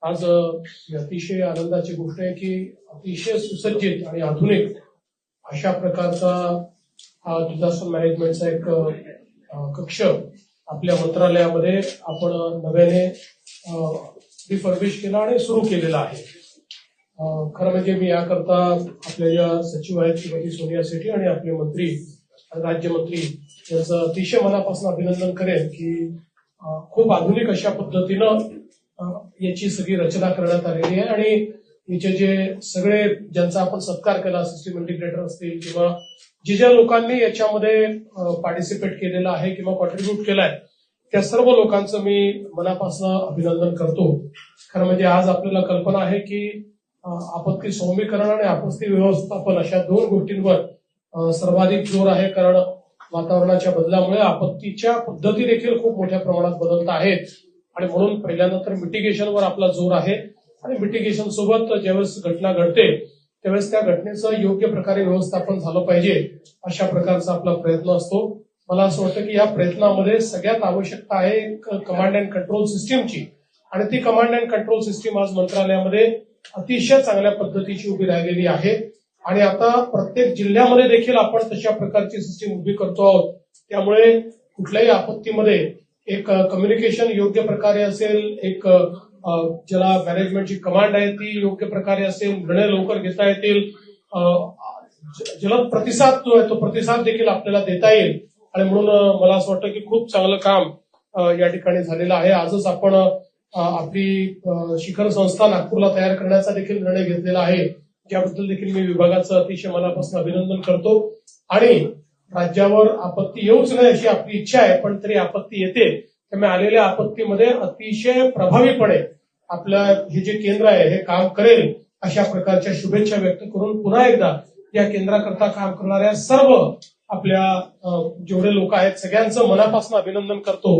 आज ही अतिशय आनंदाची गोष्ट आहे की अतिशय सुसज्जित आणि आधुनिक अशा प्रकारचा हा डिझास्टर मॅनेजमेंटचा एक कक्ष आपल्या मंत्रालयामध्ये आपण नव्याने रिफर्बिश केला आणि सुरू केलेला आहे. खरं म्हणजे मी याकरता आपल्या ज्या सचिव आहेत श्रीमती सोनिया सेठी आणि आपले मंत्री आणि राज्यमंत्री यांचं अतिशय मनापासून अभिनंदन करेन की खूप आधुनिक अशा पद्धतीनं याची सगळी रचना करण्यात आलेली आहे आणि याचे जे सगळे ज्यांचा आपण सत्कार केला सिस्टीम इंटिग्रेटर असतील किंवा ज्या लोकांनी याच्यामध्ये पार्टिसिपेट केलेलं आहे किंवा कॉन्ट्रीब्युट केलाय त्या सर्व लोकांचं मी मनापासून अभिनंदन करतो. खरं म्हणजे आज आपल्याला कल्पना आहे की आपत्ती सौम्यीकरण आणि आपत्ती व्यवस्थापन अशा दोन गोष्टींवर सर्वाधिक जोर आहे, कारण वातावरणाच्या बदलामुळे आपत्तीच्या पद्धती देखील खूप मोठ्या प्रमाणात बदलत आहेत आणि म्हणून पहिल्यांदा तर मिटिगेशनवर आपला जोर आहे आणि मिटिगेशन सोबत ज्यावेळेस घटना घडते त्यावेळेस त्या घटनेचं योग्य प्रकारे व्यवस्थापन झालं पाहिजे अशा प्रकारचा आपला प्रयत्न असतो. मला असं वाटतं की या प्रयत्नामध्ये सगळ्यात आवश्यकता आहे कमांड अँड कंट्रोल सिस्टीमची आणि ती कमांड अँड कंट्रोल सिस्टीम आज मंत्रालयामध्ये अतिशय चांगल्या पद्धतीची उभी राहिलेली आहे आणि आता प्रत्येक जिल्ह्यामध्ये देखील आपण तशा प्रकारची सिस्टीम उभी करतो आहोत. त्यामुळे कुठल्याही आपत्तीमध्ये एक कम्युनिकेशन योग्य प्रकारे असेल, एक ज्याला मॅनेजमेंटची कमांड आहे ती योग्य प्रकारे असेल, निर्णय लवकर घेता येतील, जलद प्रतिसाद जो आहे तो प्रतिसाद देखील आपल्याला देता येईल आणि म्हणून मला असं वाटतं की खूप चांगलं काम या ठिकाणी झालेलं आहे. आजच आपण आपली शिखर संस्था नागपूरला तयार करण्याचा देखील निर्णय घेतलेला आहे, ज्याबद्दल देखील मी विभागाचं अतिशय मनापासून अभिनंदन करतो. आणि राज्यावर आपत्ती येऊच नये अशी आपली इच्छा आहे, पण तरी आपत्ती येते त्यामुळे आलेल्या आपत्तीमध्ये अतिशय प्रभावीपणे आपलं हे जे केंद्र आहे हे काम करेल अशा प्रकारच्या शुभेच्छा व्यक्त करून पुन्हा एकदा या केंद्राकरता काम करणाऱ्या सर्व आपल्या जेवढे लोक आहेत सगळ्यांचं मनापासून अभिनंदन करतो.